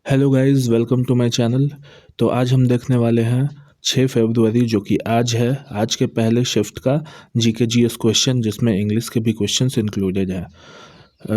Hello guys, welcome to my channel. तो आज हम देखने वाले हैं 6 फरवरी जो कि आज है, आज के पहले शिफ्ट का जीके जीएस क्वेश्चन, जिसमें इंग्लिश के भी क्वेश्चंस इंक्लूडेड हैं।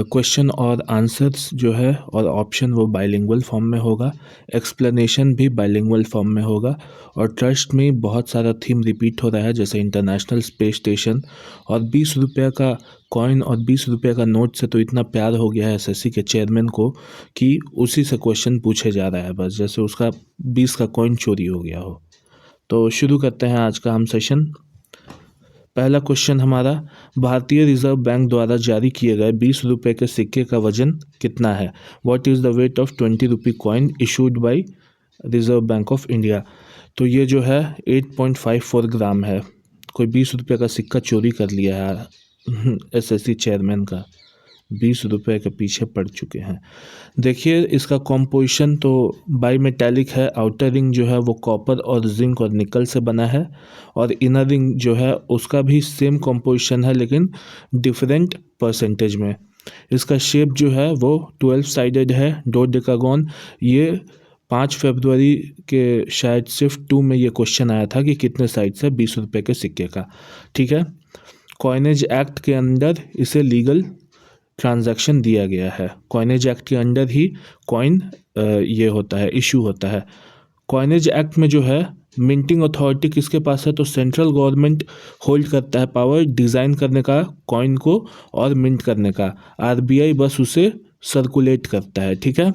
क्वेश्चन और आंसर्स जो है और ऑप्शन वो बाइलिंगुअल फॉर्म में होगा, एक्सप्लेनेशन भी बाइलिंगुअल फॉर्म में होगा। और ट्रस्ट में बहुत सारा थीम रिपीट हो रहा है, जैसे इंटरनेशनल स्पेस स्टेशन और 20 रुपये का कॉइन और 20 रुपये का नोट से तो इतना प्यार हो गया है एसएससी के चेयरमैन को कि उसी से क्वेश्चन पूछे जा रहा है, बस जैसे उसका 20 का कॉइन चोरी हो गया हो। तो शुरू करते हैं आज का हम सेशन। पहला क्वेश्चन हमारा, भारतीय रिजर्व बैंक द्वारा जारी किए गए 20 रुपये के सिक्के का वजन कितना है? What is the weight of 20 rupee coin issued by reserve bank of India? तो ये जो है 8.54 ग्राम है। कोई 20 रुपये का सिक्का चोरी कर लिया है एसएससी चेयरमैन का, 20 रुपये के पीछे पड़ चुके हैं। देखिए इसका कॉम्पोजिशन तो बाई मेटालिक है। आउटर रिंग जो है वो कॉपर और जिंक और निकल से बना है, और इनर रिंग जो है उसका भी सेम कॉम्पोजिशन है लेकिन डिफरेंट परसेंटेज में। इसका शेप जो है वो 12 साइडेड है, डोडेकागोन। ये 5 फरवरी के शायद शिफ्ट 2 में ये क्वेश्चन आया था कि कितने साइड्स है 20 रुपये के सिक्के का। ठीक है, कॉइनेज एक्ट के अंदर इसे लीगल ट्रांजैक्शन दिया गया है। कॉइनेज एक्ट के अंडर ही कॉइन ये होता है, इशू होता है। कॉइनेज एक्ट में जो है मिंटिंग अथॉरिटी किसके पास है? तो सेंट्रल गवर्नमेंट होल्ड करता है पावर डिज़ाइन करने का कॉइन को और मिंट करने का। आरबीआई बस उसे सर्कुलेट करता है। ठीक है,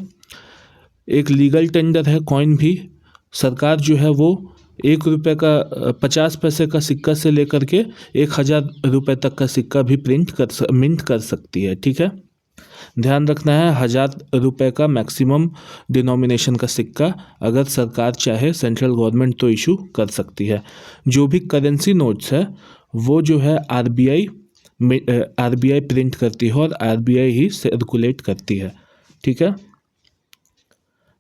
एक लीगल टेंडर है कॉइन भी। सरकार जो है वो 1 रुपये का 50 पैसे का सिक्का से लेकर के 1000 रुपये तक का सिक्का भी मिंट कर सकती है। ठीक है, ध्यान रखना है 1000 रुपये का मैक्सिमम डिनोमिनेशन का सिक्का अगर सरकार चाहे, सेंट्रल गवर्नमेंट तो इशू कर सकती है। जो भी करेंसी नोट्स है वो जो है आरबीआई प्रिंट करती है और आरबीआई ही सर्कुलेट करती है। ठीक है,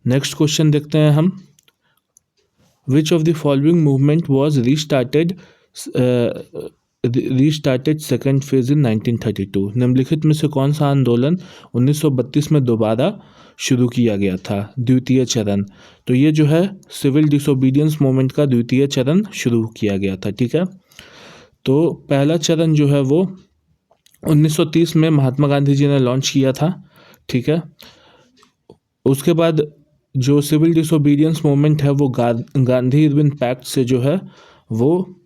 नेक्स्ट क्वेश्चन देखते हैं हम। Which of the following movement was restarted second phase in 1932? निम्नलिखित में से कौन सा आंदोलन 1932 में दोबारा शुरू किया गया था? द्वितीय चरण। तो ये जो है सिविल डिसोबीडियंस मूवमेंट का द्वितीय चरण शुरू किया गया था। ठीक है, तो पहला चरण जो है वो 1930 में महात्मा गांधी जी ने लॉन्च किया था। ठीक है, उसके बाद जो सिविल डिसोबीडियंस मूवमेंट है वो गांधी इरविन पैक्ट से जो है वो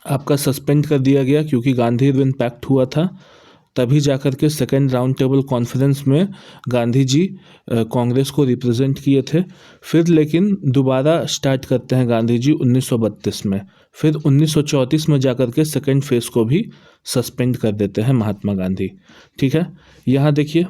आपका सस्पेंड कर दिया गया, क्योंकि गांधी इरविन पैक्ट हुआ था तभी जाकर के सेकेंड राउंड टेबल कॉन्फ्रेंस में गांधी जी कांग्रेस को रिप्रेजेंट किए थे। फिर लेकिन दोबारा स्टार्ट करते हैं गांधी जी 1932 में। फिर 1934 में जाकर के सेकेंड फेज को भी सस्पेंड कर देते हैं महात्मा गांधी। ठीक है, यहाँ देखिए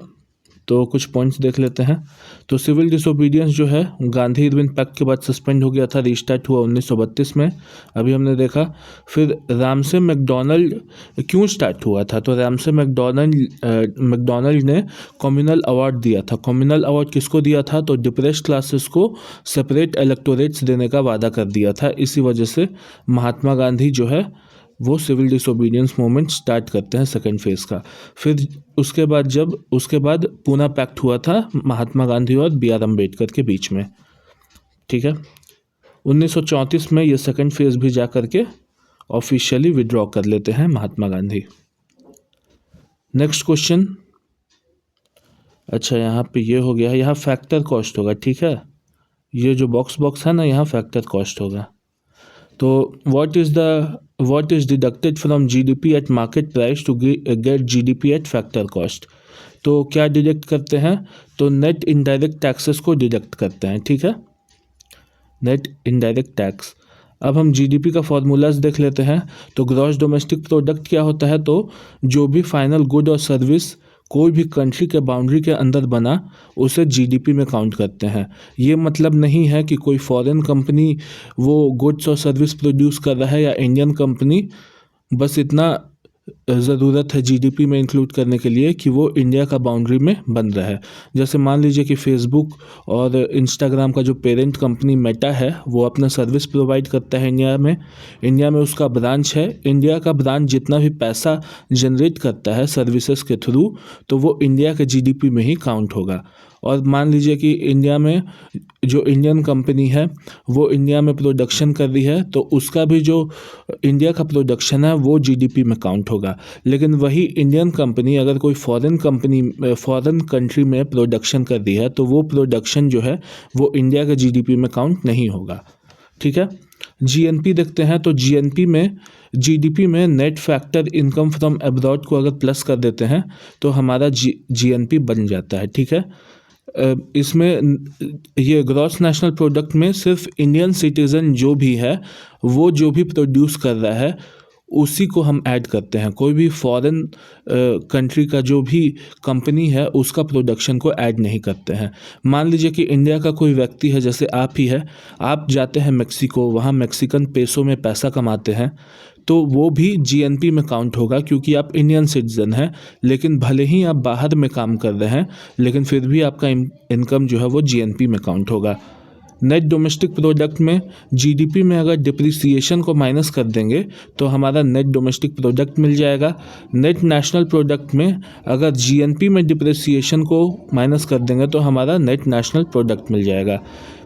तो कुछ पॉइंट्स देख लेते हैं। तो सिविल डिसोबीडियंस जो है गांधी इरविन पैक्ट के बाद सस्पेंड हो गया था, रीस्टार्ट हुआ 1932 में, अभी हमने देखा। फिर रामसे मैकडॉनल्ड क्यों स्टार्ट हुआ था? तो रामसे मैकडॉनल्ड ने कम्युनल अवार्ड दिया था। कम्युनल अवार्ड किसको दिया था? तो डिप्रेस्ड क्लासेस को सेपरेट इलेक्टोरेट्स देने का वादा कर दिया था। इसी वजह से महात्मा गांधी जो है वो सिविल डिसोबीडियंस मूवमेंट स्टार्ट करते हैं सेकेंड फेज का। फिर उसके बाद पूना पैक्ट हुआ था महात्मा गांधी और बी आर अम्बेडकर के बीच में। ठीक है, 1934 में ये सेकेंड फेज भी जा करके ऑफिशियली विड्रॉ कर लेते हैं महात्मा गांधी। Next question. अच्छा, यहाँ पे ये हो गया है, यहाँ फैक्टर कॉस्ट होगा। ठीक है, ये जो बॉक्स है ना, यहाँ फैक्टर कॉस्ट होगा। तो what is deducted from GDP at market price to get GDP at factor cost? तो क्या डिडक्ट करते हैं? तो नेट इनडायरेक्ट टैक्सेस को डिडक्ट करते हैं। ठीक है, नेट इनडायरेक्ट टैक्स। अब हम जीडीपी का फॉर्मूलाज देख लेते हैं। तो ग्रॉस डोमेस्टिक प्रोडक्ट क्या होता है? तो जो भी फाइनल गुड और सर्विस कोई भी कंट्री के बाउंड्री के अंदर बना उसे जीडीपी में काउंट करते हैं। ये मतलब नहीं है कि कोई फॉरेन कंपनी वो गुड्स और सर्विस प्रोड्यूस कर रहा है या इंडियन कंपनी बस इतना ज़रूरत है जीडीपी में इंक्लूड करने के लिए कि वो इंडिया का बाउंड्री में बन रहा है। जैसे मान लीजिए कि फेसबुक और इंस्टाग्राम का जो पेरेंट कंपनी मेटा है वो अपना सर्विस प्रोवाइड करता है इंडिया में उसका ब्रांच है। इंडिया का ब्रांच जितना भी पैसा जनरेट करता है सर्विसेज के थ्रू, तो वो इंडिया के जीडीपी में ही काउंट होगा। और मान लीजिए कि इंडिया में जो इंडियन कंपनी है वो इंडिया में प्रोडक्शन कर रही है, तो उसका भी जो इंडिया का प्रोडक्शन है वो जीडीपी में काउंट होगा। लेकिन वही इंडियन कंपनी अगर कोई फॉरेन कंट्री में प्रोडक्शन कर रही है तो वो प्रोडक्शन जो है वो इंडिया के जीडीपी में काउंट नहीं होगा। ठीक है, जीएनपी देखते हैं। तो जीडीपी में net factor income from abroad को अगर प्लस कर देते हैं तो हमारा जीएनपी बन जाता है। ठीक है, इसमें ये ग्रॉस नेशनल प्रोडक्ट में सिर्फ इंडियन सिटीज़न जो भी है वो जो भी प्रोड्यूस कर रहा है उसी को हम ऐड करते हैं। कोई भी फॉरेन कंट्री का जो भी कंपनी है उसका प्रोडक्शन को ऐड नहीं करते हैं। मान लीजिए कि इंडिया का कोई व्यक्ति है, जैसे आप ही है, आप जाते हैं मेक्सिको, वहाँ मेक्सिकन पेसो में पैसा कमाते हैं, तो वो भी जीएनपी में काउंट होगा क्योंकि आप इंडियन सिटीजन हैं। लेकिन भले ही आप बाहर में काम कर रहे हैं लेकिन फिर भी आपका इनकम जो है वो जीएनपी में काउंट होगा। नेट डोमेस्टिक प्रोडक्ट में जीडीपी में अगर डिप्रिसिएशन को माइनस कर देंगे तो हमारा नेट डोमेस्टिक प्रोडक्ट मिल जाएगा। नेट नेशनल प्रोडक्ट में अगर जीएनपी में डिप्रिसिएशन को माइनस कर देंगे तो हमारा नेट नेशनल प्रोडक्ट मिल जाएगा।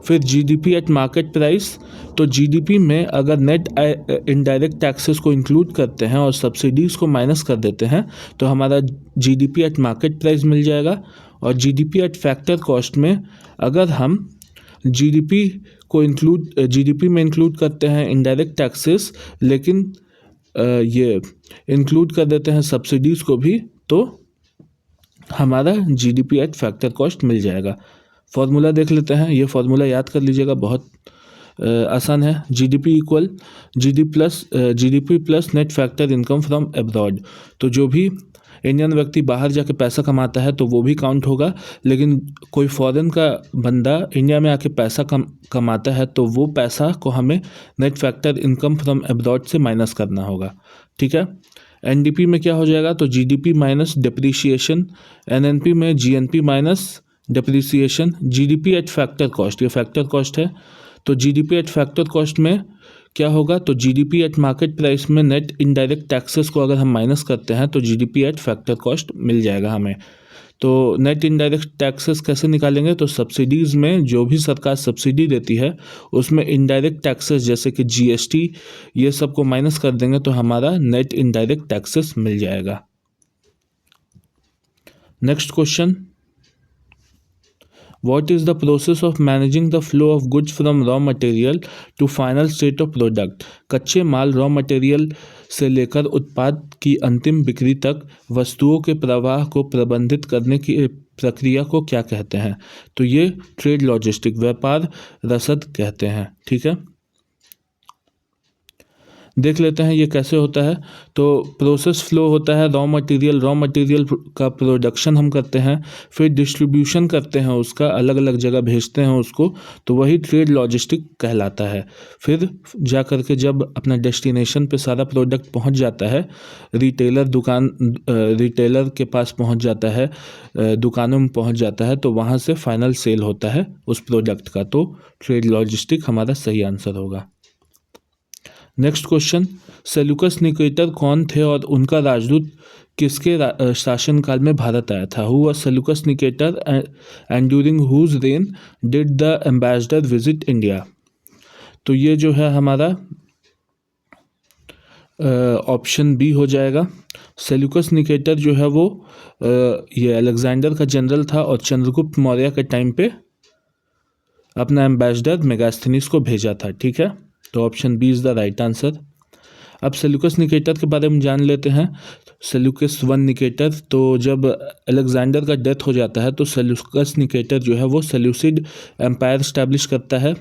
फिर जीडीपी एट मार्केट प्राइस, तो जीडीपी में अगर नेट इनडायरेक्ट टैक्सेस को इंक्लूड करते हैं और सब्सिडीज़ को माइनस कर देते हैं तो हमारा जीडीपी एट मार्केट प्राइस मिल जाएगा। और जीडीपी एट फैक्टर कॉस्ट में अगर हम जीडीपी में इंक्लूड करते हैं इनडायरेक्ट टैक्सेस लेकिन ये इंक्लूड कर देते हैं सब्सिडीज़ को भी, तो हमारा जीडीपी एट फैक्टर कॉस्ट मिल जाएगा। फॉर्मूला देख लेते हैं, ये फॉर्मूला याद कर लीजिएगा, बहुत आसान है। GDP plus net factor income from abroad, तो जो भी इंडियन व्यक्ति बाहर जाके पैसा कमाता है तो वो भी काउंट होगा। लेकिन कोई फॉरेन का बंदा इंडिया में आके पैसा कमाता है तो वो पैसा को हमें net factor income from abroad से माइनस करना होगा। ठीक है, एनडीपी में क्या हो जाएगा, तो जीडीपी माइनस डिप्रिसिएशन, एनएनपी में GNP minus depreciation, GDP at factor cost, ये फैक्टर कॉस्ट है, तो जीडीपी एट फैक्टर कॉस्ट में क्या होगा, तो जीडीपी एट मार्केट प्राइस में नेट इनडायरेक्ट टैक्सेस को अगर हम माइनस करते हैं तो जीडीपी एट फैक्टर कॉस्ट मिल जाएगा हमें। तो नेट इनडायरेक्ट टैक्सेस कैसे निकालेंगे, तो सब्सिडीज़ में जो भी सरकार सब्सिडी देती है उसमें इनडायरेक्ट टैक्सेस जैसे कि जीएसटी ये सब को माइनस कर देंगे तो हमारा नेट इनडायरेक्ट टैक्सेस मिल जाएगा। Next question, What is the process of managing the flow of goods from raw material to final state of product? कच्चे माल रॉ मटेरियल से लेकर उत्पाद की अंतिम बिक्री तक वस्तुओं के प्रवाह को प्रबंधित करने की प्रक्रिया को क्या कहते हैं, तो ये ट्रेड लॉजिस्टिक व्यापार रसद कहते हैं। ठीक है, देख लेते हैं ये कैसे होता है। तो प्रोसेस फ्लो होता है, रॉ मटेरियल का प्रोडक्शन हम करते हैं, फिर डिस्ट्रीब्यूशन करते हैं, उसका अलग अलग जगह भेजते हैं उसको, तो वही ट्रेड लॉजिस्टिक कहलाता है। फिर जा कर के जब अपना डेस्टिनेशन पे सारा प्रोडक्ट पहुंच जाता है, रिटेलर के पास पहुंच जाता है, दुकानों में पहुंच जाता है, तो वहाँ से फाइनल सेल होता है उस प्रोडक्ट का, तो ट्रेड लॉजिस्टिक हमारा सही आंसर होगा। नेक्स्ट क्वेश्चन, सेल्यूकस निकेटर कौन थे और उनका राजदूत किसके शासनकाल में भारत आया था? Who was Seleucus Nicator and during whose reign did the ambassador visit India? तो ये जो है हमारा ऑप्शन बी हो जाएगा। सेल्यूकस निकेटर जो है वो ये अलेक्जेंडर का जनरल था और चंद्रगुप्त मौर्य के टाइम पे अपना एम्बेसडर मेगास्थनीज को भेजा था। ठीक है, तो option B is the right answer. अब सेल्यूकस निकेटर के बारे में जान लेते हैं। सेल्यूकस वन निकेटर, तो जब अलेक्जेंडर का डेथ हो जाता है तो सेल्यूकस निकेटर जो है वो सेल्यूसिड एम्पायर स्टैब्लिश करता है।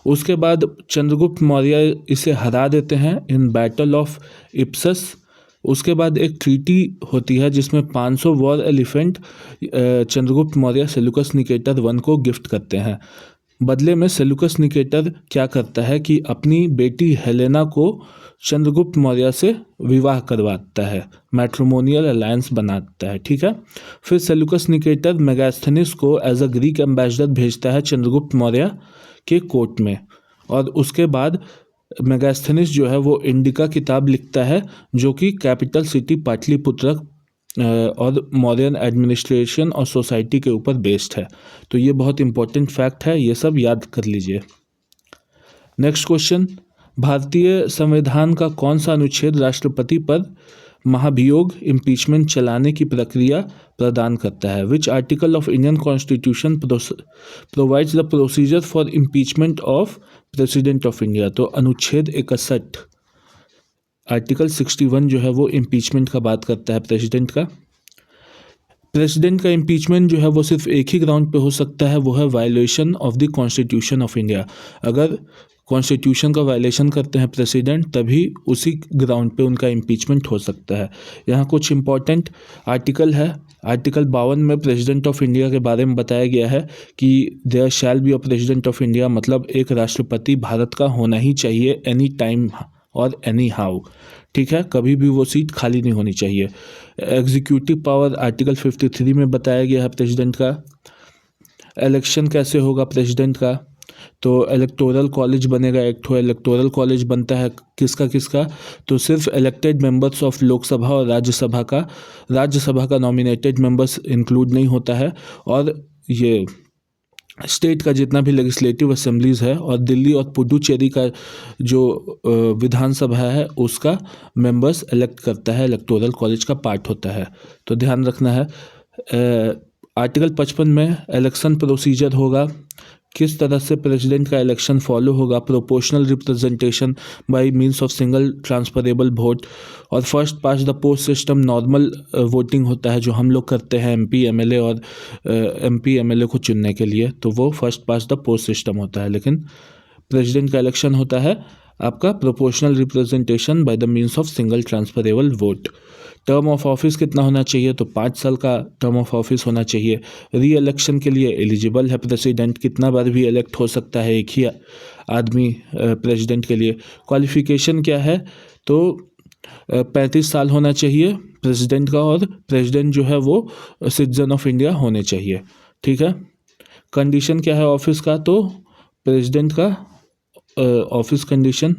उसके बाद चंद्रगुप्त मौर्य इसे हरा देते हैं इन बैटल ऑफ इप्सस। उसके बाद एक ट्रीटी होती है जिसमें 500 war elephant Chandragupta Maurya Seleucus Nicator one को गिफ्ट करते हैं। बदले में सेल्यूकस निकेटर क्या करता है कि अपनी बेटी हेलेना को चंद्रगुप्त मौर्य से विवाह करवाता है, मैट्रिमोनियल अलायंस बनाता है। ठीक है, फिर सेल्यूकस निकेटर मेगास्थनीस को एज अ ग्रीक एम्बेसडर भेजता है चंद्रगुप्त मौर्य के कोर्ट में, और उसके बाद मेगास्थनीस जो है वो इंडिका किताब लिखता है जो कि कैपिटल सिटी पाटलिपुत्र और मॉडर्न एडमिनिस्ट्रेशन और सोसाइटी के ऊपर बेस्ड है। तो ये बहुत इंपॉर्टेंट फैक्ट है, ये सब याद कर लीजिए। नेक्स्ट क्वेश्चन, भारतीय संविधान का कौन सा अनुच्छेद राष्ट्रपति पर महाभियोग इम्पीचमेंट चलाने की प्रक्रिया प्रदान करता है? Which article of Indian constitution provides the procedure for impeachment of president of India? तो अनुच्छेद 61 आर्टिकल 61 जो है वो इम्पीचमेंट का बात करता है प्रेसिडेंट का। प्रेसिडेंट का इम्पीचमेंट जो है वो सिर्फ एक ही ग्राउंड पे हो सकता है, वो है violation of the constitution of India. अगर कॉन्स्टिट्यूशन का वायलेशन करते हैं प्रेसिडेंट तभी उसी ग्राउंड पे उनका इम्पीचमेंट हो सकता है। यहाँ कुछ इंपॉर्टेंट आर्टिकल है। आर्टिकल 52 में प्रेसिडेंट ऑफ इंडिया के बारे में बताया गया है कि there shall be a president of India, मतलब एक राष्ट्रपति भारत का होना ही चाहिए एनी टाइम और एनी हाउ। ठीक है, कभी भी वो सीट खाली नहीं होनी चाहिए। एग्जीक्यूटिव पावर आर्टिकल 53 में बताया गया है प्रेसिडेंट का। इलेक्शन कैसे होगा प्रेसिडेंट का? तो इलेक्टोरल कॉलेज बनेगा, एक ठो इलेक्टोरल कॉलेज बनता है किसका किसका? तो सिर्फ इलेक्टेड मेंबर्स ऑफ लोकसभा और राज्यसभा का नॉमिनेटेड मेंबर्स इंक्लूड नहीं होता है, और ये स्टेट का जितना भी लेजिस्लेटिव असेंबलीज है और दिल्ली और पुडुचेरी का जो विधानसभा है उसका मेंबर्स इलेक्ट करता है, इलेक्टोरल कॉलेज का पार्ट होता है। तो ध्यान रखना है। आर्टिकल 55 में इलेक्शन प्रोसीजर होगा, किस तरह से प्रेसिडेंट का इलेक्शन फॉलो होगा? Proportional representation by means of single transferable vote, और first past the post system normal voting होता है जो हम लोग करते हैं एमपी एमएलए को चुनने के लिए, तो वो first past the post system होता है। लेकिन प्रेसिडेंट का इलेक्शन होता है आपका proportional representation by the means of single transferable vote. Term of office कितना होना चाहिए? तो 5 साल का टर्म ऑफ ऑफिस होना चाहिए। री इलेक्शन के लिए एलिजिबल है प्रेसिडेंट, कितना बार भी इलेक्ट हो सकता है एक ही आदमी प्रेसिडेंट के लिए। क्वालिफिकेशन क्या है? तो 35 साल होना चाहिए प्रेसिडेंट का, और प्रेसिडेंट जो है वो सिटीजन ऑफ इंडिया होने चाहिए। ठीक है, कंडीशन क्या है ऑफिस का? तो प्रेसिडेंट का ऑफिस कंडीशन।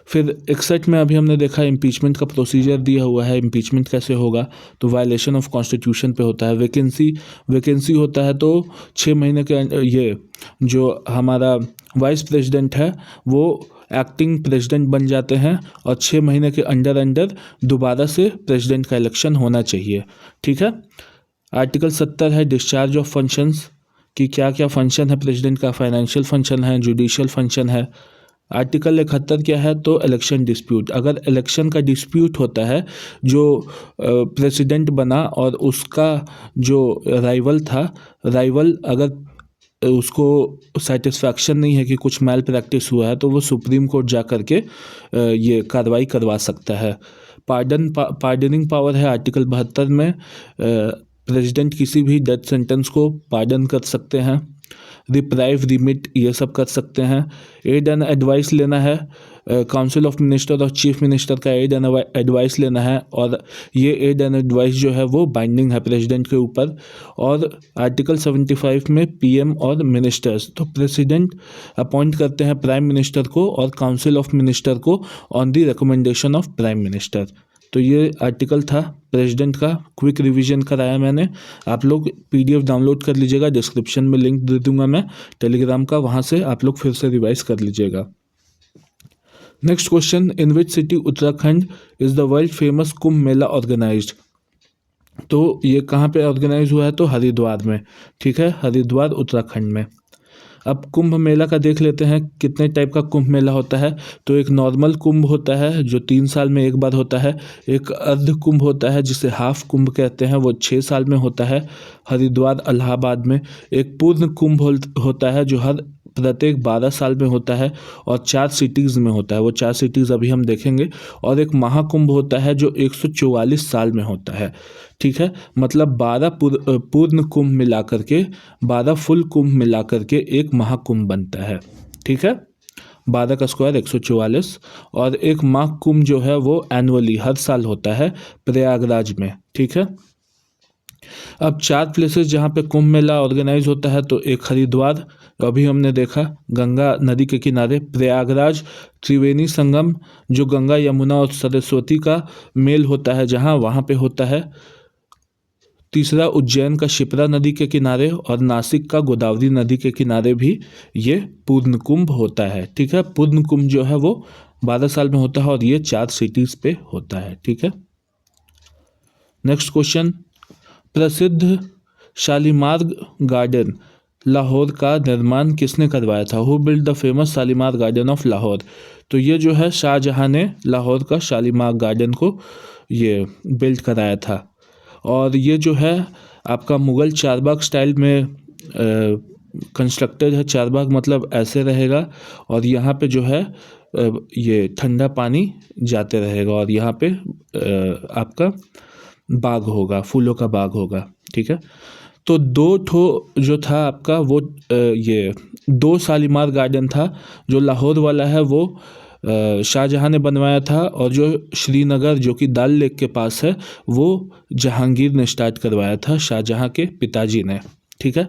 फिर 61 में अभी हमने देखा इम्पीचमेंट का प्रोसीजर दिया हुआ है। इम्पीचमेंट कैसे होगा? तो वायलेशन ऑफ कॉन्स्टिट्यूशन पे होता है। वैकेंसी होता है तो 6 महीने के ये जो हमारा वाइस प्रेसिडेंट है वो एक्टिंग प्रेसिडेंट बन जाते हैं, और 6 महीने के अंडर दोबारा से प्रेसिडेंट का इलेक्शन होना चाहिए। ठीक है, आर्टिकल 70 है डिस्चार्ज ऑफ फंक्शंस, कि क्या क्या फंक्शन है प्रेसिडेंट का? फाइनेंशियल फंक्शन है, जुडिशियल फंक्शन है। आर्टिकल 71 क्या है? तो इलेक्शन डिस्प्यूट, अगर इलेक्शन का डिस्प्यूट होता है, जो प्रेसिडेंट बना और उसका जो राइवल अगर उसको सेटिस्फैक्शन नहीं है कि कुछ मैल प्रैक्टिस हुआ है, तो वो सुप्रीम कोर्ट जा कर के ये कार्रवाई करवा सकता है। पार्डनिंग पावर है आर्टिकल 72 में। प्रेसिडेंट किसी भी डेथ सेंटेंस को पार्डन कर सकते हैं, रिप्राइव रिमिट ये सब कर सकते हैं। एड एंड एडवाइस लेना है, काउंसिल ऑफ मिनिस्टर और चीफ मिनिस्टर का एड एंड एडवाइस लेना है, और ये एड एंड एडवाइस जो है वो बाइंडिंग है प्रेसिडेंट के ऊपर। और आर्टिकल 75 में पीएम और मिनिस्टर्स, तो प्रेसिडेंट अपॉइंट करते हैं प्राइम मिनिस्टर को और काउंसिल ऑफ मिनिस्टर को on the recommendation of prime minister. तो ये आर्टिकल था प्रेसिडेंट का, क्विक रिवीजन कराया मैंने। आप लोग पीडीएफ डाउनलोड कर लीजिएगा, डिस्क्रिप्शन में लिंक दे दूंगा मैं टेलीग्राम का, वहाँ से आप लोग फिर से रिवाइज कर लीजिएगा। Next question, in which city Uttarakhand is the world famous Kumbh Mela organised? तो ये कहाँ पे ऑर्गेनाइज हुआ है? तो हरिद्वार में। ठीक है, हरिद्वार उत्तराखंड में। अब कुंभ मेला का देख लेते हैं कितने टाइप का कुंभ मेला होता है। तो एक नॉर्मल कुंभ होता है जो 3 साल में एक बार होता है। एक अर्ध कुंभ होता है जिसे हाफ कुंभ कहते हैं, वो 6 साल में होता है हरिद्वार इलाहाबाद में। एक पूर्ण कुंभ होता है जो हर प्रत्येक 12 साल में होता है और 4 सिटीज़ में होता है। वो 4 सिटीज़ अभी हम देखेंगे। और एक महाकुंभ होता है जो 144 साल में होता है। ठीक है, मतलब 12 पूर्ण कुंभ मिला करके, 12 फुल कुंभ मिला करके एक महाकुंभ बनता है। ठीक है, 12 का स्क्वायर 144। और एक माघ कुंभ जो है वो एनुअली हर साल होता है प्रयागराज में। ठीक है, अब 4 प्लेसेस जहाँ पे कुंभ मेला ऑर्गेनाइज होता है, तो एक हरिद्वार, अभी हमने देखा गंगा नदी के किनारे। प्रयागराज त्रिवेणी संगम, जो गंगा यमुना और सरस्वती का मेल होता है जहाँ, वहाँ पे होता है। तीसरा उज्जैन का शिप्रा नदी के किनारे, और नासिक का गोदावरी नदी के किनारे भी ये पूर्ण कुंभ होता है। ठीक है, पूर्ण कुंभ जो है वो 12 साल में होता है और ये 4 सिटीज पे होता है। ठीक है, नेक्स्ट क्वेश्चन, प्रसिद्ध शालीमार गार्डन लाहौर का निर्माण किसने करवाया था? Who build the famous Shalimar garden of Lahore? तो ये जो है शाहजहां ने लाहौर का शालीमार गार्डन को ये बिल्ड कराया था। और ये जो है आपका मुग़ल चारबाग स्टाइल में कंस्ट्रक्टेड है। चारबाग मतलब ऐसे रहेगा और यहाँ पे जो है ये ठंडा पानी जाते रहेगा और यहाँ पे आपका बाग होगा, फूलों का बाग होगा। ठीक है, तो 2 ठो जो था आपका वो ये 2 शालीमार गार्डन था। जो लाहौर वाला है वो शाहजहां ने बनवाया था, और जो श्रीनगर जो कि दाल लेक के पास है वो जहांगीर ने स्टार्ट करवाया था, शाहजहां के पिताजी ने। ठीक है,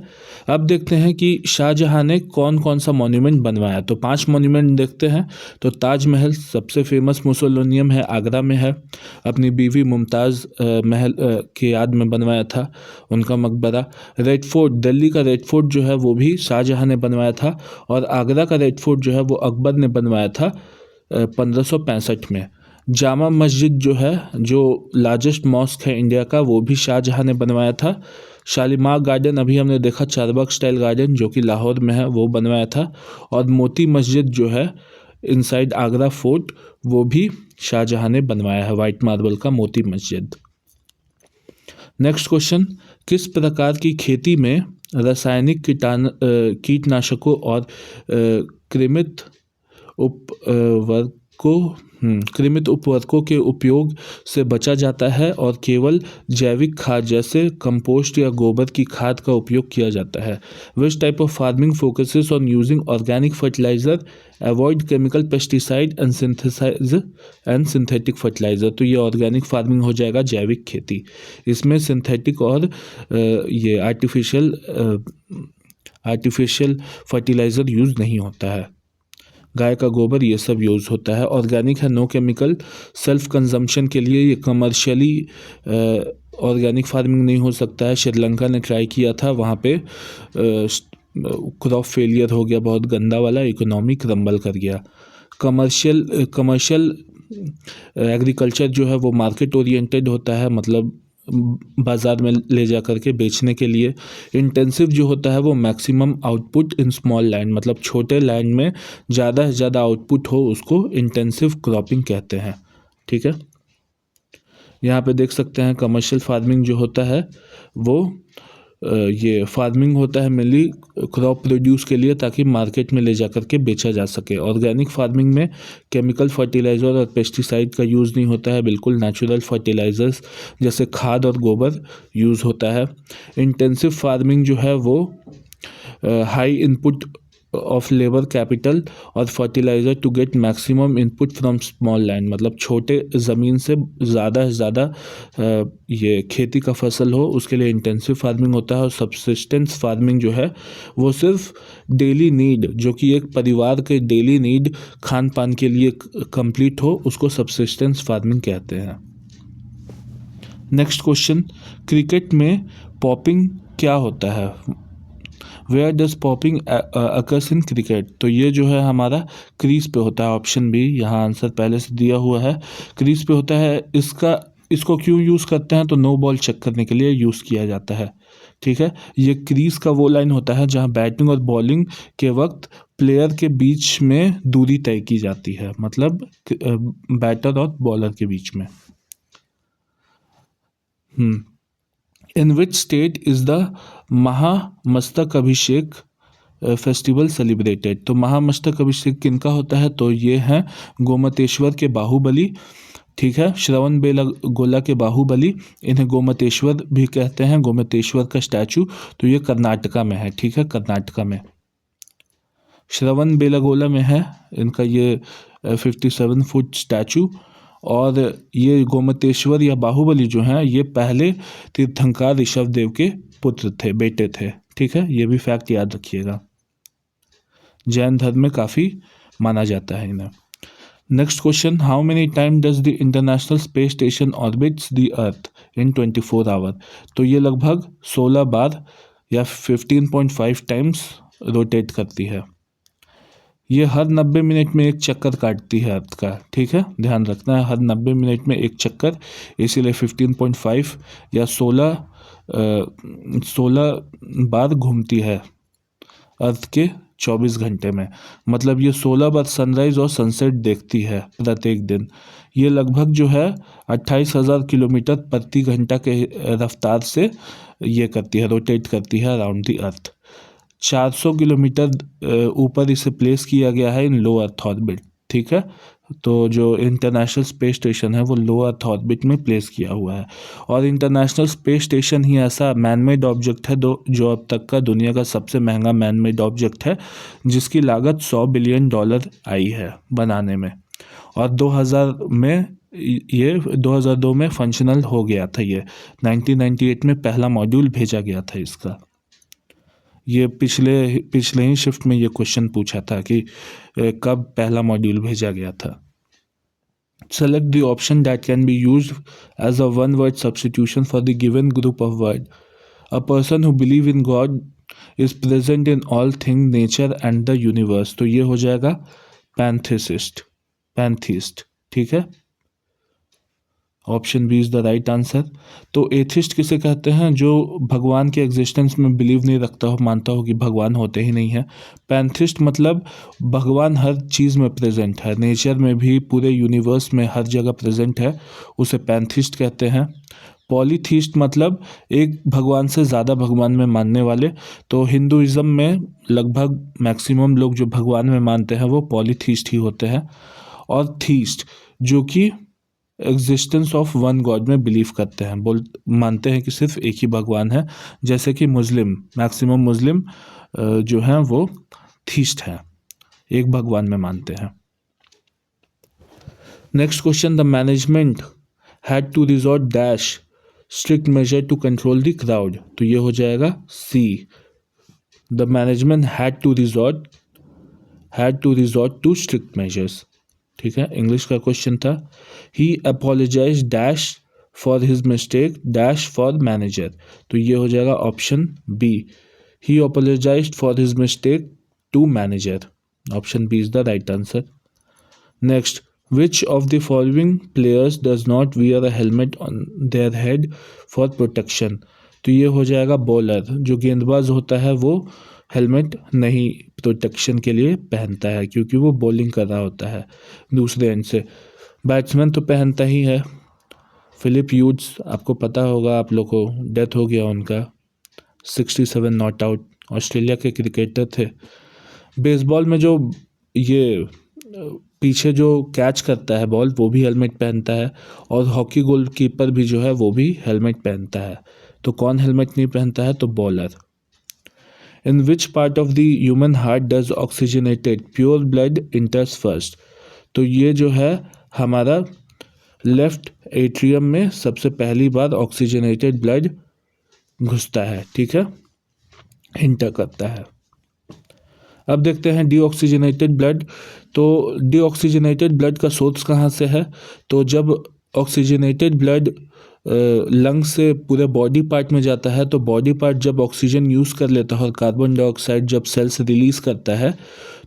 अब देखते हैं कि शाहजहां ने कौन कौन सा मॉन्यूमेंट बनवाया। तो 5 मॉन्यूमेंट देखते हैं। तो ताजमहल सबसे फेमस मौसोलोनियम है, आगरा में है। अपनी बीवी मुमताज़ महल की याद में बनवाया था उनका मकबरा। रेड फोर्ट, दिल्ली का रेड फोर्ट जो है वो भी शाहजहां ने बनवाया था। और आगरा का रेड फोर्ट जो है वो अकबर ने बनवाया था 1565 में। जामा मस्जिद जो है, जो लार्जेस्ट मॉस्क है इंडिया का, वो भी शाहजहां ने बनवाया था। शालीमार गार्डन अभी हमने देखा, चारबाग स्टाइल गार्डन जो कि लाहौर में है, वो बनवाया था। और मोती मस्जिद जो है इनसाइड आगरा फोर्ट, वो भी शाहजहां ने बनवाया है, वाइट मार्बल का मोती मस्जिद। नेक्स्ट क्वेश्चन, किस प्रकार की खेती में रासायनिक कीटनाशकों और कृमित उपवर्गों के उपयोग से बचा जाता है और केवल जैविक खाद जैसे कंपोस्ट या गोबर की खाद का उपयोग किया जाता है? Which type of farming focuses on using organic fertiliser, avoid chemical pesticide and synthetic fertiliser? तो ये ऑर्गेनिक फार्मिंग हो जाएगा, जैविक खेती। इसमें सिंथेटिक और ये आर्टिफिशियल फर्टिलाइज़र यूज़ नहीं होता है। गाय का गोबर ये सब यूज़ होता है। ऑर्गेनिक है, नो केमिकल, सेल्फ कंजम्पशन के लिए। ये कमर्शियली ऑर्गेनिक फार्मिंग नहीं हो सकता है। श्रीलंका ने ट्राई किया था, वहाँ पे क्रॉप फेलियर हो गया, बहुत गंदा वाला, इकोनॉमी क्रम्बल कर गया। कमर्शियल एग्रीकल्चर जो है वो मार्केट ओरिएंटेड होता है, मतलब बाज़ार में ले जा कर के बेचने के लिए। इंटेंसिव जो होता है वो maximum output in small land, मतलब छोटे लैंड में ज़्यादा से ज़्यादा आउटपुट हो, उसको इंटेंसिव क्रॉपिंग कहते हैं। ठीक है, यहाँ पे देख सकते हैं कमर्शियल फार्मिंग जो होता है वो ये फार्मिंग होता है मेनली क्रॉप प्रोड्यूस के लिए, ताकि मार्केट में ले जा कर के बेचा जा सके। ऑर्गेनिक फार्मिंग में केमिकल फर्टिलाइज़र और पेस्टिसाइड का यूज़ नहीं होता है, बिल्कुल नेचुरल फर्टिलाइज़र्स जैसे खाद और गोबर यूज़ होता है। इंटेंसिव फार्मिंग जो है वो high input of labour capital और fertiliser to get maximum input from small land, मतलब छोटे ज़मीन से ज़्यादा से ज़्यादा ये खेती का फसल हो, उसके लिए इंटेंसिव फार्मिंग होता है। और सब्सिस्टेंस फार्मिंग जो है वो सिर्फ डेली नीड, जो कि एक परिवार के डेली नीड खान पान के लिए कंप्लीट हो, उसको सब्सिस्टेंस फार्मिंग कहते हैं। नेक्स्ट क्वेश्चन, क्रिकेट में पॉपिंग क्या होता है? Where does popping occurs in cricket? तो ये जो है हमारा क्रीज पे होता है। ऑप्शन बी, यहाँ आंसर पहले से दिया हुआ है, क्रीज पे होता है। इसको क्यों यूज़ करते हैं? तो नो बॉल चेक करने के लिए यूज़ किया जाता है। ठीक है, ये क्रीज का वो लाइन होता है जहाँ बैटिंग और बॉलिंग के वक्त प्लेयर के बीच में दूरी तय की जाती है, मतलब बैटर और बॉलर के बीच में। In which state is the Mahamastakaabhishek festival celebrated. तो महामस्तक अभिषेक किनका होता है, तो ये है गोमतेश्वर के बाहुबली, ठीक है, श्रवण बेलगोला के बाहुबली, इन्हें गोमतेश्वर भी कहते हैं, गोमतेश्वर का स्टैचू, तो ये कर्नाटका में है, ठीक है, कर्नाटका में। श्रवण बेलगोला में है इनका ये 57 फुट स्टैचू। और ये गोमतेश्वर या बाहुबली जो हैं ये पहले तीर्थंकर ऋषभदेव के पुत्र थे, बेटे थे, ठीक है, ये भी फैक्ट याद रखिएगा। जैन धर्म में काफ़ी माना जाता है इन्हें। Next question, how many time does the international space station orbits the earth in 24 hour. तो ये लगभग 16 बार या 15.5 टाइम्स रोटेट करती है। ये हर 90 मिनट में एक चक्कर काटती है अर्थ का, ठीक है, ध्यान रखना है, हर 90 मिनट में एक चक्कर, इसीलिए 15.5 या 16 बार घूमती है अर्थ के 24 घंटे में। मतलब ये 16 बार सनराइज और सनसेट देखती है प्रत्येक दिन। ये लगभग जो है 28,000 किलोमीटर प्रति घंटा के रफ्तार से ये करती है, रोटेट करती है अराउंड दी अर्थ। 400 किलोमीटर ऊपर इसे प्लेस किया गया है इन लो अर्थ ऑर्बिट, ठीक है। तो जो इंटरनेशनल स्पेस स्टेशन है वो लो अर्थ ऑर्बिट में प्लेस किया हुआ है। और इंटरनेशनल स्पेस स्टेशन ही ऐसा मैनमेड ऑब्जेक्ट है जो अब तक का दुनिया का सबसे महंगा मैनमेड ऑब्जेक्ट है, जिसकी लागत $100 बिलियन आई है बनाने में। और 2002 में फंक्शनल हो गया था ये। 1998 में पहला मॉड्यूल भेजा गया था इसका। ये पिछले ही शिफ्ट में ये क्वेश्चन पूछा था कि कब पहला मॉड्यूल भेजा गया था। Select the option that can be used as a one word substitution for the given group of word. A person who believe in God is present in all thing nature and the universe. तो ये हो जाएगा pantheist, ठीक है, option B is the right answer. तो atheist किसे कहते हैं, जो भगवान के एग्जिस्टेंस में बिलीव नहीं रखता हो, मानता हो कि भगवान होते ही नहीं है। पैंथिस्ट मतलब भगवान हर चीज़ में प्रेजेंट है, नेचर में भी, पूरे यूनिवर्स में हर जगह प्रेजेंट है, उसे पैंथिस्ट कहते हैं। पॉलीथीस्ट मतलब एक भगवान से ज़्यादा भगवान में मानने वाले। तो हिंदुइज्म में लगभग मैक्सिमम लोग जो भगवान में मानते हैं वो पॉलीथीस्ट ही होते हैं। और थीस्ट जो कि एग्जिस्टेंस ऑफ वन गॉड में बिलीव करते हैं, मानते हैं कि सिर्फ एक ही भगवान है, जैसे कि मैक्सिमम मुस्लिम जो हैं वो थीस्ट हैं, एक भगवान में मानते हैं। Next question, the management had to resort dash strict measure to control the crowd. तो ये हो जाएगा C, the management had to resort to strict measures, ठीक है। इंग्लिश का क्वेश्चन था, he apologise dash for his mistake dash for manager. तो ये हो जाएगा option B, he apologise for his mistake to manager, option B is the right answer. Next, which of the following players does not wear a helmet on their head for protection. तो ये हो जाएगा bowler, जो गेंदबाज होता है वो helmet नहीं प्रोटेक्शन के लिए पहनता है, क्योंकि वो बॉलिंग कर रहा होता है दूसरे एंड से। बैट्समैन तो पहनता ही है, फिलिप ह्यूज, आपको पता होगा, आप लोग को डेथ हो गया उनका, 67 नॉट आउट, ऑस्ट्रेलिया के क्रिकेटर थे। बेसबॉल में जो ये पीछे जो कैच करता है बॉल वो भी हेलमेट पहनता है, और हॉकी गोलकीपर भी जो है वो भी हेलमेट पहनता है। तो कौन हेलमेट नहीं पहनता है, तो bowler. In which part of the human heart does oxygenated pure blood enters first? तो ये जो है हमारा लेफ्ट एट्रियम में सबसे पहली बार ऑक्सीजनेटेड ब्लड घुसता है, ठीक है, इंटर करता है। अब देखते हैं डीऑक्सीजनेटेड ब्लड। तो डीऑक्सीजनेटेड ब्लड का सोर्स कहाँ से है, तो जब ऑक्सीजनेटेड ब्लड लंग से पूरे बॉडी पार्ट में जाता है, तो बॉडी पार्ट जब ऑक्सीजन यूज़ कर लेता है और कार्बन डाइऑक्साइड जब सेल से रिलीज़ करता है,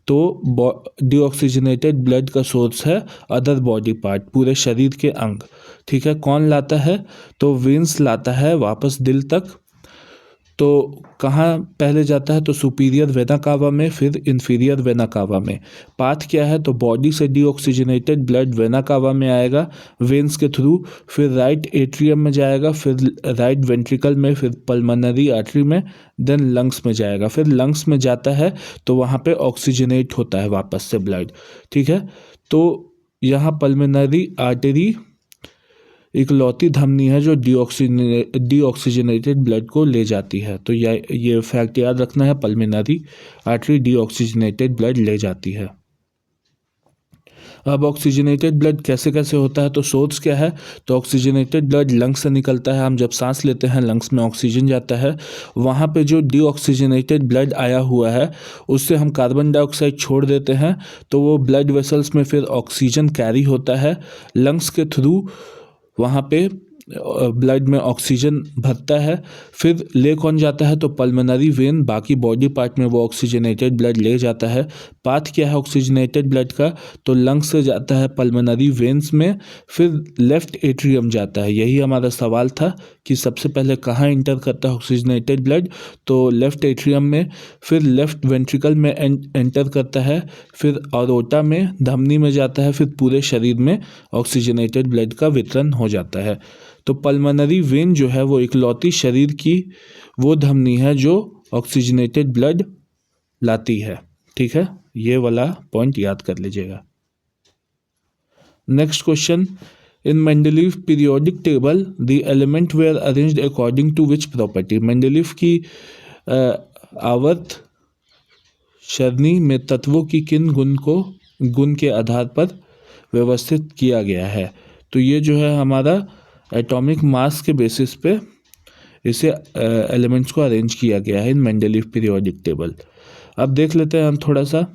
तो डीऑक्सीजनेटेड ब्लड का सोर्स है अदर बॉडी पार्ट, पूरे शरीर के अंग, ठीक है। कौन लाता है, तो वेंस लाता है वापस दिल तक, तो कहाँ पहले जाता है, तो सुपीरियर वेना कावा में, फिर इन्फीरियर वेना कावा में। पाथ क्या है, तो बॉडी से डीऑक्सीजनेटेड ब्लड वेना कावा में आएगा वेन्स के थ्रू, फिर राइट एट्रियम में जाएगा, फिर राइट वेंट्रिकल में, फिर पल्मोनरी आर्टरी में, देन लंग्स में जाएगा। फिर लंग्स में जाता है तो वहाँ पे ऑक्सीजनेट होता है वापस से ब्लड, ठीक है। तो यहाँ पल्मोनरी आर्टरी इकलौती धमनी है जो डीऑक्सीजनेटेड ब्लड को ले जाती है। तो ये फैक्ट याद रखना है, पल्मोनरी आर्टरी डीऑक्सीजनेटेड ब्लड ले जाती है। अब ऑक्सीजनेटेड ब्लड कैसे कैसे होता है, तो सोर्स क्या है, तो ऑक्सीजनेटेड ब्लड लंग्स से निकलता है। हम जब सांस लेते हैं लंग्स में ऑक्सीजन जाता है, वहाँ पे जो डीऑक्सीजनेटेड ब्लड आया हुआ है उससे हम कार्बन डाइऑक्साइड छोड़ देते हैं, तो वो ब्लड वेसल्स में फिर ऑक्सीजन कैरी होता है लंग्स के थ्रू, वहाँ पे ब्लड में ऑक्सीजन भरता है। फिर ले कौन जाता है, तो पल्मोनरी वेन, बाकी बॉडी पार्ट में वो ऑक्सीजनेटेड ब्लड ले जाता है। पाथ क्या है ऑक्सीजनेटेड ब्लड का, तो लंग्स से जाता है पल्मोनरी वेन्स में, फिर लेफ्ट एट्रियम जाता है। यही हमारा सवाल था कि सबसे पहले कहाँ इंटर करता है ऑक्सीजनेटेड ब्लड, तो लेफ्ट एट्रियम में, फिर लेफ्ट वेंट्रिकल में एंटर करता है, फिर ऑरोटा में, धमनी में जाता है, फिर पूरे शरीर में ऑक्सीजनेटेड ब्लड का वितरण हो जाता है। तो पल्मोनरी वेन जो है वो इकलौती शरीर की वो धमनी है जो ऑक्सीजनेटेड ब्लड लाती है, ठीक है। ये वाला पॉइंट याद कर लीजिएगा। Next question, in Mendeleev periodic table the element were arranged according to which property. Mendeleev की आवर्त सरणी में तत्वों की किन गुण के आधार पर व्यवस्थित किया गया है, तो ये जो है हमारा एटॉमिक मास के बेसिस पे इसे एलिमेंट्स को अरेंज किया गया है इन मेंडलीव पीरियोडिक टेबल। अब देख लेते हैं हम थोड़ा सा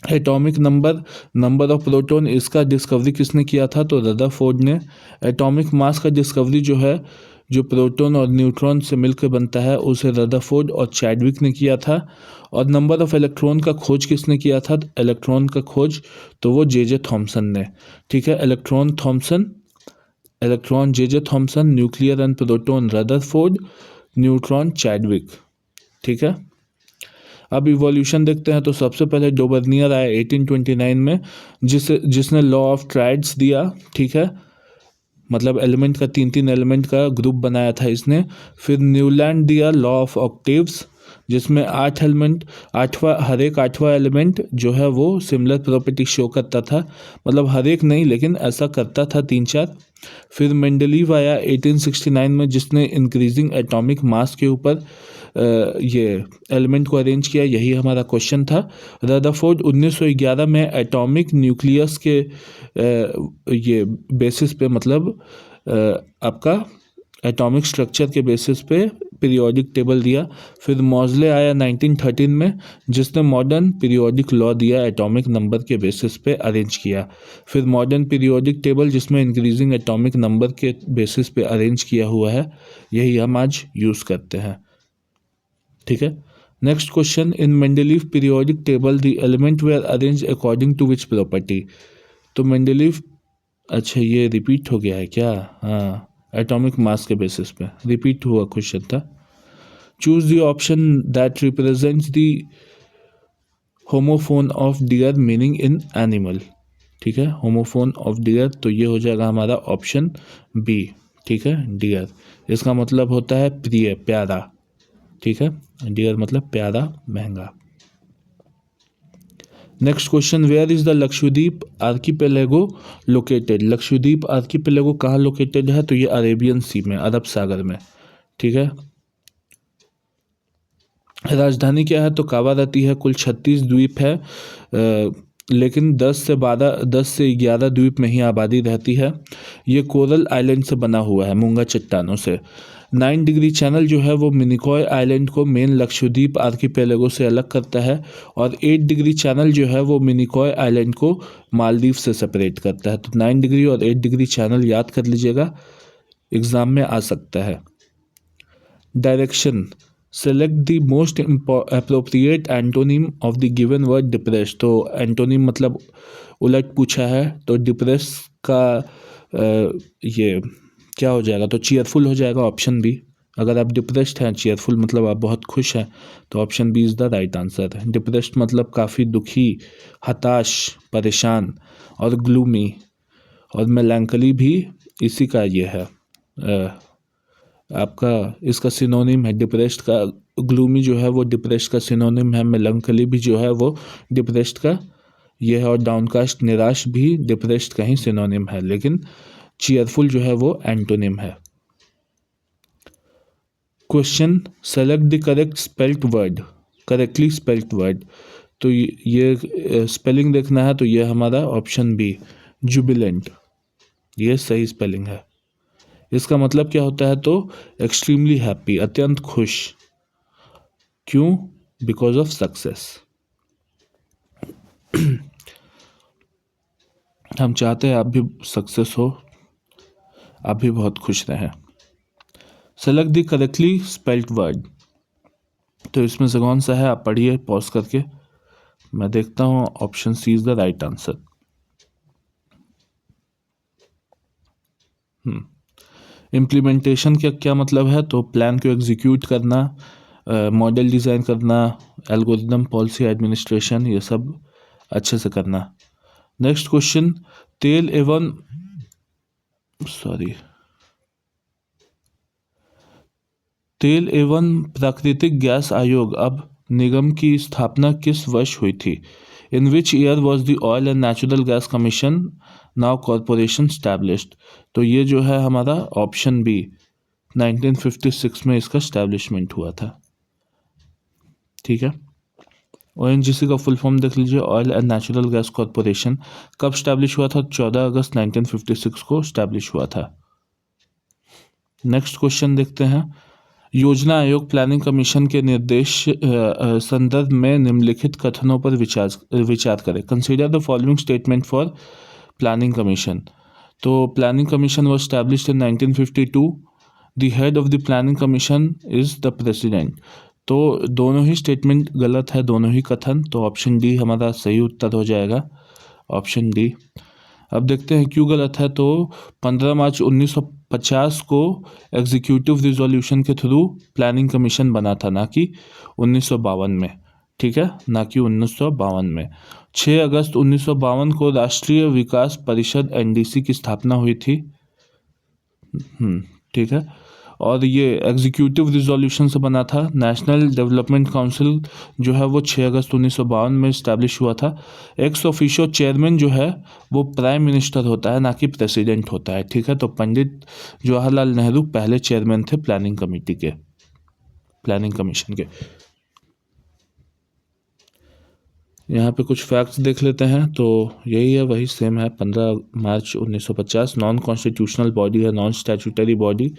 एटॉमिक नंबर ऑफ प्रोटॉन, इसका डिस्कवरी किसने किया था, तो रदरफोर्ड ने। एटॉमिक मास का डिस्कवरी जो है, जो प्रोटॉन और न्यूट्रॉन से मिलकर बनता है, उसे रदरफोर्ड और चैडविक ने किया था। और नंबर ऑफ इलेक्ट्रॉन का खोज किसने किया था, इलेक्ट्रॉन का खोज तो वो जे थॉमसन ने, ठीक है। Electron J Thomson, nuclear and proton Rutherford, neutron Chadwick, ठीक है। अब इवोल्यूशन देखते हैं, तो सबसे पहले डोबर्नियर आया 1829 में, जिसने लॉ ऑफ ट्राइड्स दिया, ठीक है। मतलब एलिमेंट का तीन एलिमेंट का ग्रुप बनाया था इसने। फिर न्यूलैंड दिया लॉ ऑफ ऑक्टेव्स, जिसमें 8 एलिमेंट, हर एक 8वां एलिमेंट जो है वो सिमिलर प्रॉपर्टी शो करता था, मतलब हर एक नहीं लेकिन ऐसा करता था 3-4। फिर मेंडलीव आया 1869 में, जिसने इंक्रीजिंग एटॉमिक मास के ऊपर ये एलिमेंट को अरेंज किया। यही हमारा क्वेश्चन था। रदरफोर्ड 1911 में एटॉमिक न्यूक्लियस के ये बेसिस पे, मतलब आपका एटॉमिक स्ट्रक्चर के बेसिस पे पीरियोडिक टेबल दिया। फिर मॉजले आया 1913 में, जिसने मॉडर्न पीरियोडिक लॉ दिया, एटॉमिक नंबर के बेसिस पे अरेंज किया। फिर मॉडर्न पीरियोडिक टेबल जिसमें इंक्रीजिंग एटॉमिक नंबर के बेसिस पे अरेंज किया हुआ है, यही हम आज यूज़ करते हैं, ठीक है। Next question, in Mendeleev periodic table the element were arrange according to which property. तो मेंडलीव, अच्छा ये रिपीट हो गया है क्या, हाँ, एटॉमिक मास के बेसिस पे रिपीट हुआ क्वेश्चन था। Choose the option that represents the homophone of dear meaning in animal, ठीक है। होमोफोन ऑफ डियर, तो ये हो जाएगा हमारा ऑप्शन बी, ठीक है। डियर इसका मतलब होता है प्रिय, प्यारा, ठीक है। डियर मतलब प्यारा, महंगा। Next question, where is the Lakshadweep archipelago located. Lakshadweep archipelago कहाँ लोकेटेड है, तो ये अरेबियन सी में, अरब सागर में, ठीक है। राजधानी क्या है, तो कावारती है। कुल 36 द्वीप है, लेकिन 10 से 11 द्वीप में ही आबादी रहती है। ये कोरल आइलैंड से बना हुआ है, मूंगा चट्टानों से। 9 डिग्री चैनल जो है वो मिनिकॉय आइलैंड को मेन लक्षद्वीप आर्कीपेलेगो से अलग करता है, और 8 डिग्री चैनल जो है वो मिनिकॉय आइलैंड को मालदीव से सेपरेट करता है। तो 9 डिग्री और 8 डिग्री चैनल याद कर लीजिएगा, एग्जाम में आ सकता है। Direction, select the most appropriate antonym of the given word depress. तो एंटोनिम मतलब उलट पूछा है, तो डिप्रेस का ये क्या हो जाएगा, तो चीयरफुल हो जाएगा, ऑप्शन बी अगर आप डिप्रेस्ड हैं, चेयरफुल मतलब आप बहुत खुश हैं, तो option B is the right answer. Depressed मतलब काफ़ी दुखी, हताश, परेशान, और ग्लूमी और मेलैंकली भी इसी का ये है आपका, इसका सिनोनिम है डिप्रेस्ड का। ग्लूमी जो है वो डिप्रेस्ड का सिनोनिम है, मेलैंकली भी जो है वो डिप्रेस्ड का ये है, और डाउनकास्ट निराश भी डिप्रेस्ड का ही सिनोनिम है, लेकिन चीयरफुल जो है वो एंटोनिम है। Question, select the correct spelt word, correctly spelt word. तो ये स्पेलिंग देखना है, तो ये हमारा ऑप्शन बी जुबिलेंट, ये सही स्पेलिंग है। इसका मतलब क्या होता है, तो एक्सट्रीमली हैप्पी, अत्यंत खुश। क्यों? Because of success. हम चाहते हैं आप भी सक्सेस हो, आप भी बहुत खुश रहें। Select the correctly spelled word, तो इसमें से कौन सा है, आप पढ़िए पॉज करके, मैं देखता हूँ। Option C is the right answer. Implementation का क्या मतलब है, तो प्लान को एग्जीक्यूट करना, मॉडल डिज़ाइन करना, एल्गोरिदम, पॉलिसी, एडमिनिस्ट्रेशन, ये सब अच्छे से करना। नेक्स्ट क्वेश्चन, तेल एवं प्राकृतिक गैस आयोग अब निगम की स्थापना किस वर्ष हुई थी? In which year was the oil and natural gas commission now corporation established? तो ये जो है हमारा ऑप्शन बी 1956 में इसका स्टैब्लिशमेंट हुआ था। ठीक है, ओएनजीसी का फुल फॉर्म देख लीजिए, oil and natural gas corporation. कब स्टैब्लिश हुआ था? 14 अगस्त 1956 को स्टैब्लिश हुआ था। नेक्स्ट क्वेश्चन देखते हैं, योजना आयोग प्लानिंग कमीशन के निर्देश संदर्भ में निम्नलिखित कथनों पर विचार करें। Consider the following statement for planning commission. तो planning commission was established in 1952। The head of the planning commission is the president. तो दोनों ही स्टेटमेंट गलत है, दोनों ही कथन, तो ऑप्शन डी हमारा सही उत्तर हो जाएगा, ऑप्शन डी। अब देखते हैं क्यों गलत है, तो 15 मार्च 1950 को एग्जीक्यूटिव रिजोल्यूशन के थ्रू प्लानिंग कमीशन बना था, ना कि 1952 में। ठीक है, ना कि 1952 में। 6 अगस्त 1952 को राष्ट्रीय विकास परिषद एनडीसी की स्थापना हुई थी। ठीक है, और ये एग्जीक्यूटिव रिजोल्यूशन से बना था। नेशनल डेवलपमेंट काउंसिल जो है वो 6 अगस्त 1952 में इस्टेब्लिश हुआ था। एक्स ऑफिशियो चेयरमैन जो है वो प्राइम मिनिस्टर होता है, ना कि प्रेसिडेंट होता है। ठीक है, तो पंडित जवाहरलाल नेहरू पहले चेयरमैन थे प्लानिंग कमेटी के, प्लानिंग कमीशन के। यहाँ पे कुछ फैक्ट्स देख लेते हैं, तो यही है, वही सेम है। 15 मार्च 1950 नॉन कॉन्स्टिट्यूशनल बॉडी है, non statutory body,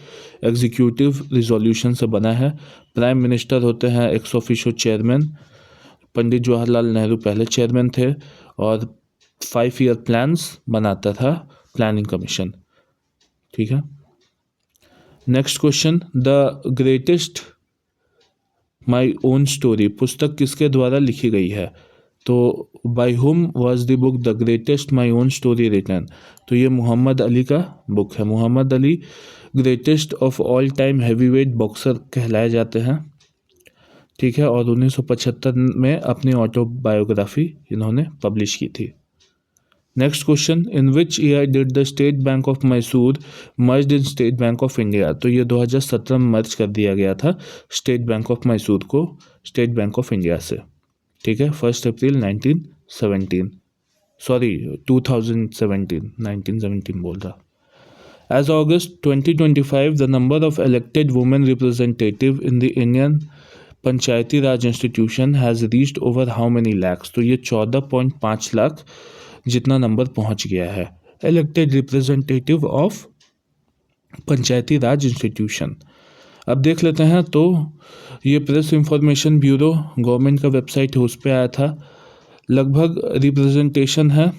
executive resolution से बना है। प्राइम मिनिस्टर होते हैं ex officio chairman, Pandit Jawaharlal Nehru पहले चेयरमैन थे, और 5 ईयर प्लान्स बनाता था प्लानिंग कमीशन। ठीक है, next question, the greatest my own story पुस्तक किसके द्वारा लिखी गई है? तो by whom was the book the greatest my own story written? तो ये मोहम्मद अली का बुक है। Muhammad Ali greatest of all time heavyweight boxer कहलाए जाते हैं। ठीक है, और 1975 में अपनी ऑटोबायोग्राफी इन्होंने पब्लिश की थी। Next question, in which year did the state bank of Mysore merge in state bank of India? तो ये 2017 में मर्ज कर दिया गया था स्टेट बैंक ऑफ मैसूर को स्टेट बैंक ऑफ इंडिया से। ठीक है, 1 अप्रैल 1917 बोल रहा। As August 2025 the number of elected women representative in the Indian Panchayati Raj institution has reached over how many lakhs? तो ये 14.5 लाख जितना नंबर पहुंच गया है elected representative of Panchayati Raj institution. अब देख लेते हैं, तो ये प्रेस इंफॉर्मेशन ब्यूरो गवर्नमेंट का वेबसाइट है, उस पर आया था। लगभग रिप्रेजेंटेशन है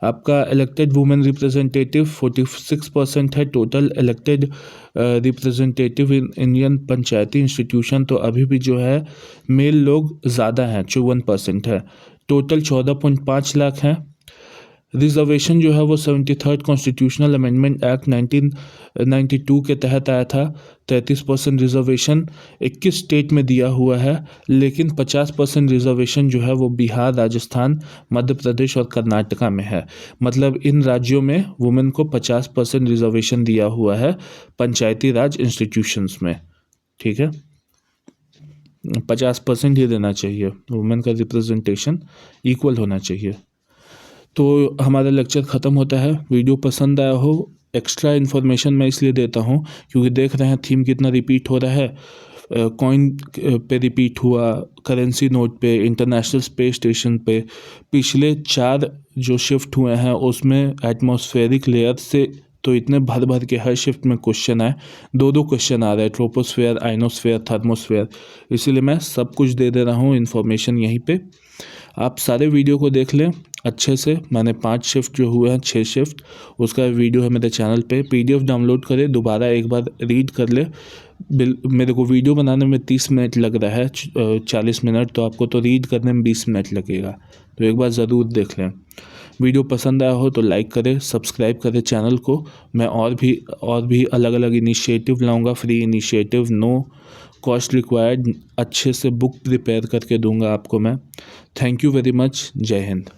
आपका इलेक्टेड वुमेन रिप्रेजेंटेटिव 46% है total elected representative in Indian Panchayati institution. तो अभी भी जो है मेल लोग ज़्यादा हैं, 54% है। टोटल 14.5 लाख हैं रिजर्वेशन जो है वो 73rd कॉन्स्टिट्यूशनल अमेंडमेंट एक्ट 1992 के तहत आया था। 33% रिजर्वेशन 21 स्टेट में दिया हुआ है, लेकिन 50% रिजर्वेशन जो है वो बिहार, राजस्थान, मध्य प्रदेश और कर्नाटका में है। मतलब इन राज्यों में वुमेन को 50% रिजर्वेशन दिया हुआ है पंचायती राज इंस्टीट्यूशंस में। ठीक है, 50% ही देना चाहिए, वुमेन का रिप्रेजेंटेशन इक्वल होना चाहिए। तो हमारा लेक्चर ख़त्म होता है। वीडियो पसंद आया हो, एक्स्ट्रा इन्फॉर्मेशन मैं इसलिए देता हूँ क्योंकि देख रहे हैं थीम कितना रिपीट हो रहा है। कॉइन पे रिपीट हुआ, करेंसी नोट पे, इंटरनेशनल स्पेस स्टेशन पे। पिछले 4 जो शिफ्ट हुए हैं उसमें एटमॉस्फेरिक लेयर से तो इतने भर भर के हर शिफ्ट में क्वेश्चन आए। 2 क्वेश्चन आ रहे हैं, ट्रोपोस्फेयर, आइनोस्फेयर, थर्मोस्फेयर। इसीलिए मैं सब कुछ दे रहा हूँ इन्फॉर्मेशन यहीं पे। आप सारे वीडियो को देख लें अच्छे से। मैंने 5 शिफ्ट जो हुए हैं, 6 शिफ्ट, उसका वीडियो है मेरे चैनल पे। PDF डाउनलोड करें, दोबारा एक बार रीड कर ले। मेरे को वीडियो बनाने में 30 मिनट लग रहा है, 40 मिनट, तो आपको तो रीड करने में 20 मिनट लगेगा। तो एक बार ज़रूर देख लें। वीडियो पसंद आया हो तो लाइक करें, सब्सक्राइब करें चैनल को। मैं और भी अलग अलग इनिशिएटिव लाऊंगा, free initiative, no cost required, अच्छे से बुक प्रिपेयर करके दूंगा आपको मैं। Thank you very much. जय हिंद।